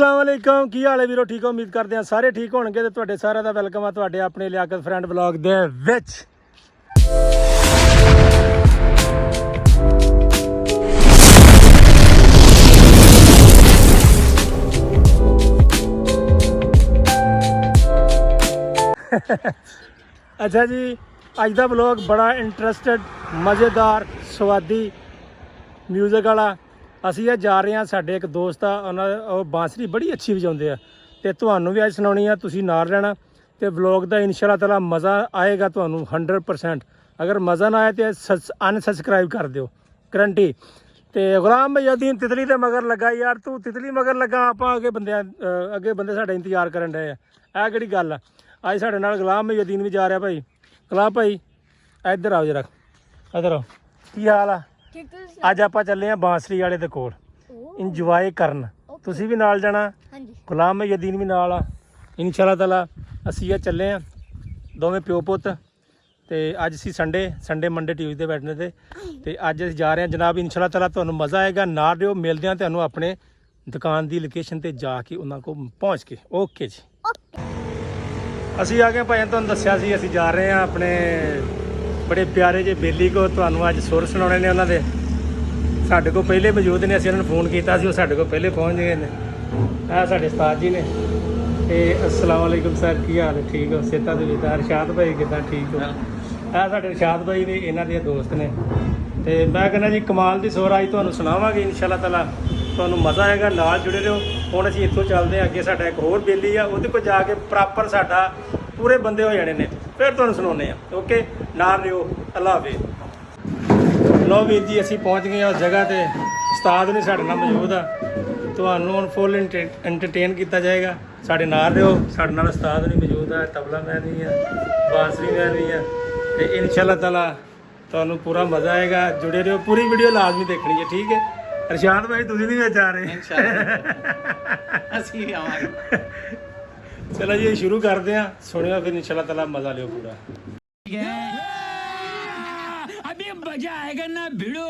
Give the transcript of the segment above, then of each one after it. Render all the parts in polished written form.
अस्सलाम वालेकुम की हाल है वीरो ठीक हो उम्मीद करते हैं सारे ठीक होंगे तो तुहाडे सारे दा वेलकम है तुहाडे अपने लियाकत फ्रेंड ब्लॉग दे विच। अच्छा जी अज दा ब्लॉग बड़ा इंटरस्टेड मज़ेदार स्वादी म्यूजिक वाला। ਅਸੀਂ ਇਹ ਜਾ ਰਹੇ ਹਾਂ ਸਾਡੇ ਇੱਕ ਦੋਸਤ ਆ ਉਹਨਾਂ ਉਹ ਬਾਂਸਰੀ ਬੜੀ ਅੱਛੀ ਵਜਾਉਂਦੇ ਆ ਤੇ ਤੁਹਾਨੂੰ ਵੀ ਅੱਜ ਸੁਣਾਉਣੀ ਆ ਤੁਸੀਂ ਨਾਲ ਰਹਿਣਾ ਤੇ ਵਲੌਗ ਦਾ ਇਨਸ਼ਾਅੱਲਾ ਤਾਲਾ ਮਜ਼ਾ ਆਏਗਾ ਤੁਹਾਨੂੰ 100%। ਅਗਰ ਮਜ਼ਾ ਨਾ ਆਏ ਤੇ ਅਨਸਬਸਕ੍ਰਾਈਬ ਕਰ ਦਿਓ ਗਰੰਟੀ। ਤੇ ਗੁਲਾਮ ਮਈਉਦੀਨ ਤਿਤਲੀ ਤੇ ਮਗਰ ਲੱਗਾ ਯਾਰ ਤੂੰ ਤਿਤਲੀ ਮਗਰ ਲੱਗਾ ਆਪਾਂ ਅੱਗੇ ਬੰਦੇ ਸਾਡਾ ਇੰਤਜ਼ਾਰ ਕਰਨ ਡਏ ਆ ਇਹ ਕਿਹੜੀ ਗੱਲ ਆ। ਅੱਜ ਸਾਡੇ ਨਾਲ ਗੁਲਾਮ ਮਈਉਦੀਨ ਵੀ ਜਾ ਰਿਹਾ ਭਾਈ। ਗੁਲਾਮ ਭਾਈ ਇੱਧਰ ਆਓ ਜਰਾ ਇੱਧਰ ਆਓ ਕੀ ਹਾਲ ਆ। ਅੱਜ ਆਪਾਂ ਚੱਲੇ ਆ ਬਾਂਸਰੀ ਵਾਲੇ ਦੇ ਕੋਲ ਇੰਜੋਏ ਕਰਨ ਤੁਸੀਂ ਵੀ ਨਾਲ ਜਾਣਾ ਗੁਲਾਮ ਮਈਉਦੀਨ ਵੀ ਨਾਲ ਆ ਇਨਸ਼ਾਅੱਲਾ ਤਾਲਾ। ਅਸੀਂ ਇਹ ਚੱਲੇ ਆ ਦੋਵੇਂ ਪਿਓ ਪੁੱਤ ਤੇ ਅੱਜ ਸੀ ਸੰਡੇ ਮੰਡੇ ਟਿਊਜ਼ਡੇ ਵੈਡਨਸਡੇ ਤੇ ਅੱਜ ਅਸੀਂ ਜਾ ਰਹੇ ਹਾਂ ਜਨਾਬ ਇਨਸ਼ਾਅੱਲਾ ਤਾਲਾ ਤੁਹਾਨੂੰ ਮਜ਼ਾ ਆਏਗਾ ਨਾਲ ਰਿਓ ਮਿਲਦੇ ਹਾਂ ਤੁਹਾਨੂੰ ਆਪਣੇ ਦੁਕਾਨ ਦੀ ਲੋਕੇਸ਼ਨ ਤੇ ਜਾ ਕੇ ਉਹਨਾਂ ਕੋਲ ਪਹੁੰਚ ਕੇ। ਓਕੇ ਜੀ ਅਸੀਂ ਆ ਗਏ ਭਾਈ ਤੁਹਾਨੂੰ ਦੱਸਿਆ ਸੀ ਅਸੀਂ ਜਾ ਰਹੇ ਹਾਂ ਆਪਣੇ बड़े प्यारे जे बेली को ਤੁਹਾਨੂੰ ਅੱਜ ਸੁਰ ਸੁਣਾਉਣੇ ਨੇ ਉਹਨਾਂ ਦੇ ਸਾਡੇ ਕੋਲ ਪਹਿਲੇ ਮੌਜੂਦ ਨੇ। ਅਸੀਂ ਉਹਨਾਂ ਨੂੰ ਫੋਨ ਕੀਤਾ ਸੀ ਉਹ ਸਾਡੇ ਕੋਲ ਪਹਿਲੇ ਪਹੁੰਚ ਗਏ ਨੇ। ਇਹ ਸਾਡੇ ਉਸਤਾਦ ਜੀ ਨੇ ਤੇ अस्सलाम वालेकुम सर ਕੀ ਹਾਲ ਹੈ ਠੀਕ ਹੋ ਸੇਤਾ ਦੇ ਵਿਚਾਰ ਅਰਸ਼ਾਦ ਭਾਈ ਕਿੱਦਾਂ ਠੀਕ ਹੋ। ਇਹ ਸਾਡੇ ਅਰਸ਼ਾਦ ਭਾਈ ਨੇ ਇਹਨਾਂ ਦੇ ਦੋਸਤ ਨੇ ਤੇ ਮੈਂ ਕਹਿੰਦਾ ਜੀ ਕਮਾਲ ਦੀ ਸੁਰ ਅੱਜ ਤੁਹਾਨੂੰ ਸੁਣਾਵਾਂਗੇ ਇਨਸ਼ਾਅੱਲਾ ਤਾਲਾ ਤੁਹਾਨੂੰ ਮਜ਼ਾ ਆਏਗਾ ਨਾਲ ਜੁੜੇ ਰਹੋ। ਹੁਣ ਅਸੀਂ ਇੱਥੋਂ ਚੱਲਦੇ ਹਾਂ ਅੱਗੇ ਸਾਡਾ ਇੱਕ ਹੋਰ ਬੇਲੀ ਆ ਉਹਦੇ ਕੋਲ ਜਾ ਕੇ ਪ੍ਰੋਪਰ ਸਾਡਾ ਪੂਰੇ ਬੰਦੇ ਹੋ ਜਾਣੇ ਨੇ ਫਿਰ ਤੁਹਾਨੂੰ ਸੁਣਾਉਂਦੇ ਆ। ਓਕੇ ਨਾਲ ਰਿਓ ਅੱਲਾ ਹਾਫਿਜ਼। ਲੋ ਵੀਰ ਜੀ ਅਸੀਂ ਪਹੁੰਚ ਗਏ ਹਾਂ ਉਸ ਜਗ੍ਹਾ ਤੇ ਉਸਤਾਦ ਨੇ ਸਾਡੇ ਨਾਲ ਮੌਜੂਦ ਆ ਤੁਹਾਨੂੰ ਹੁਣ ਫੁੱਲ ਐਂਟਰਟੇਨ ਕੀਤਾ ਜਾਏਗਾ ਸਾਡੇ ਨਾਲ ਰਿਓ। ਸਾਡੇ ਨਾਲ ਉਸਤਾਦ ਨੇ ਮੌਜੂਦ ਆ ਤਬਲਾ ਮੈਨ ਵੀ ਆ ਬਾਂਸਰੀ ਮੈਨ ਵੀ ਆ ਤੇ ਇਨਸ਼ਾਅੱਲਾ ਤਾਲਾ ਤੁਹਾਨੂੰ ਪੂਰਾ ਮਜ਼ਾ ਆਏਗਾ ਜੁੜੇ ਰਹੋ ਪੂਰੀ ਵੀਡੀਓ ਲਾਜ਼ਮੀ ਦੇਖਣੀ ਹੈ ਠੀਕ ਹੈ। ਅਰਸ਼ਾਦ ਭਾਈ ਤੁਸੀਂ ਨਹੀਂ ਵਿੱਚ ਆ ਰਹੇ ਇਨਸ਼ਾਅੱਲਾ ਅਸੀਂ ਵੀ ਆਵਾਂਗੇ। चलो जी शुरू करते हैं सुनियो फिर इंशाल्लाह ताला मजा लियो पूरा। अभी मजा आएगा ना भिड़ो।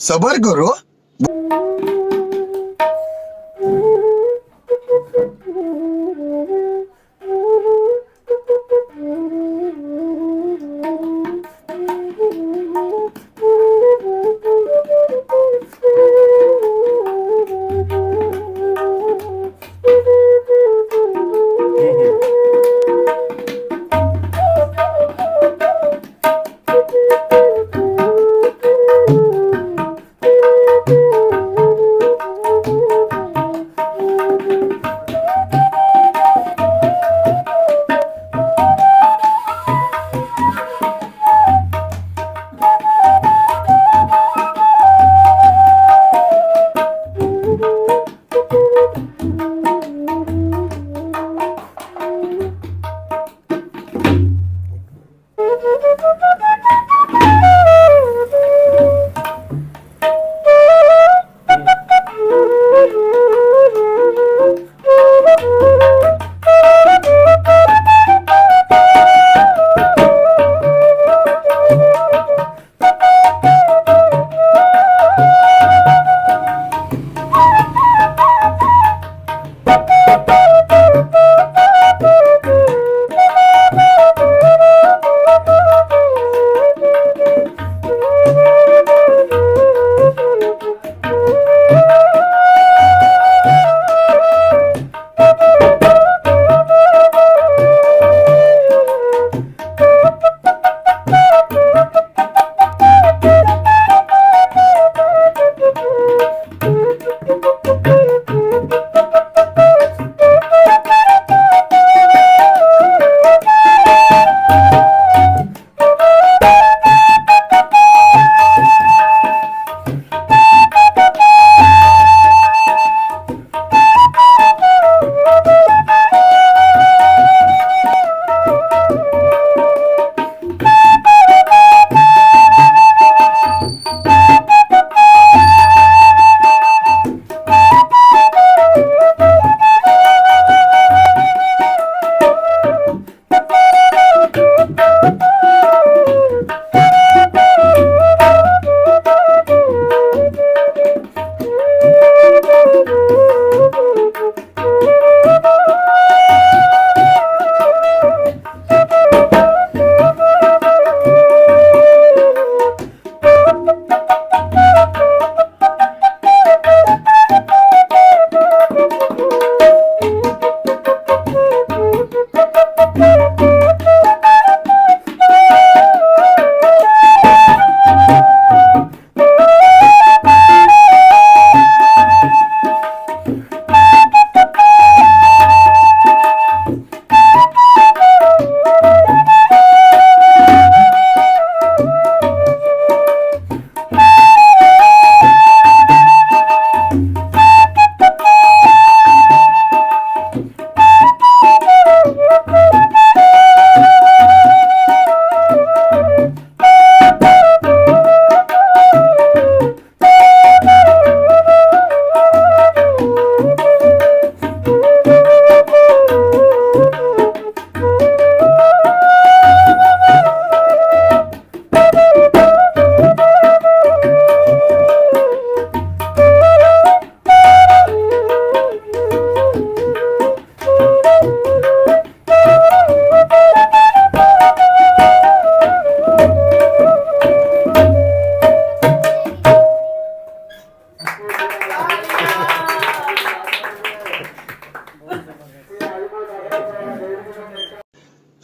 सबर करो।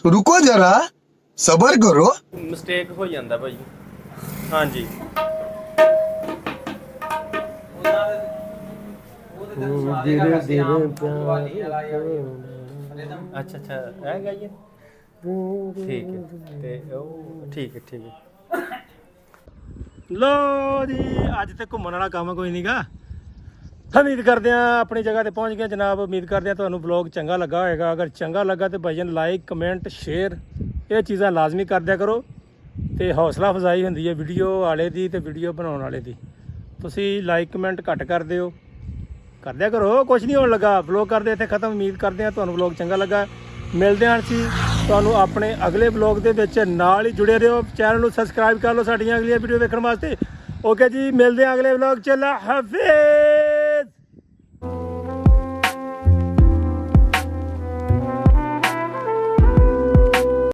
रुको जरा सबर करो। ਮਿਸਟੇਕ ਹੋ ਜਾਂਦਾ ਭਾਈ। ਹਾਂਜੀ ਅੱਛਾ ਅੱਛਾ ਇਹ ਗਾਈਏ ਠੀਕ ਹੈ ਤੇ ਉਹ ਠੀਕ ਹੈ ਲੋ ਜੀ ਅੱਜ ਤੇ ਘੁੰਮਣ ਵਾਲਾ ਕੰਮ ਕੋਈ ਨਹੀਂਗਾ। ਉਮੀਦ ਕਰਦੇ ਆ ਆਪਣੀ ਜਗ੍ਹਾ ਤੇ ਪਹੁੰਚ ਗਏ ਜਨਾਬ। ਉਮੀਦ ਕਰਦੇ ਆ ਤੁਹਾਨੂੰ ਵਲੌਗ ਚੰਗਾ ਲੱਗਾ ਹੋਏਗਾ। ਅਗਰ ਚੰਗਾ ਲੱਗਾ ਤੇ ਭਾਈਜਾਨ ਲਾਈਕ ਕਮੈਂਟ ਸ਼ੇਅਰ ਇਹ ਚੀਜ਼ਾਂ ਲਾਜ਼ਮੀ ਕਰ ਦਿਆ ਕਰੋ ਤੇ ਹੌਸਲਾ ਅਫਜ਼ਾਈ ਹੁੰਦੀ ਹੈ ਵੀਡੀਓ ਵਾਲੇ ਦੀ ਤੇ ਵੀਡੀਓ ਬਣਾਉਣ ਵਾਲੇ ਦੀ। ਤੁਸੀਂ ਲਾਈਕ ਕਮੈਂਟ ਘੱਟ ਕਰਦੇ ਹੋ, ਕਰ ਦਿਆ ਕਰੋ। ਕੁਝ ਨਹੀਂ ਹੋਣ ਲੱਗਾ। ਵਲੌਗ ਕਰਦੇ ਇੱਥੇ ਖਤਮ। ਉਮੀਦ ਕਰਦੇ ਆ ਤੁਹਾਨੂੰ ਵਲੌਗ ਚੰਗਾ ਲੱਗਾ। ਮਿਲਦੇ ਹਾਂ ਅਸੀਂ ਤੁਹਾਨੂੰ ਆਪਣੇ ਅਗਲੇ ਵਲੌਗ ਦੇ ਵਿੱਚ। ਨਾਲ ਹੀ ਜੁੜੇ ਰਹੋ। ਚੈਨਲ ਨੂੰ ਸਬਸਕ੍ਰਾਈਬ ਕਰ ਲਓ ਸਾਡੀਆਂ ਅਗਲੀਆਂ ਵੀਡੀਓ ਵੇਖਣ ਵਾਸਤੇ। ਓਕੇ ਜੀ, ਮਿਲਦੇ ਹਾਂ ਅਗਲੇ ਵਲੌਗ ਚ। ਅੱਲਾ ਹਾਫਿਜ਼।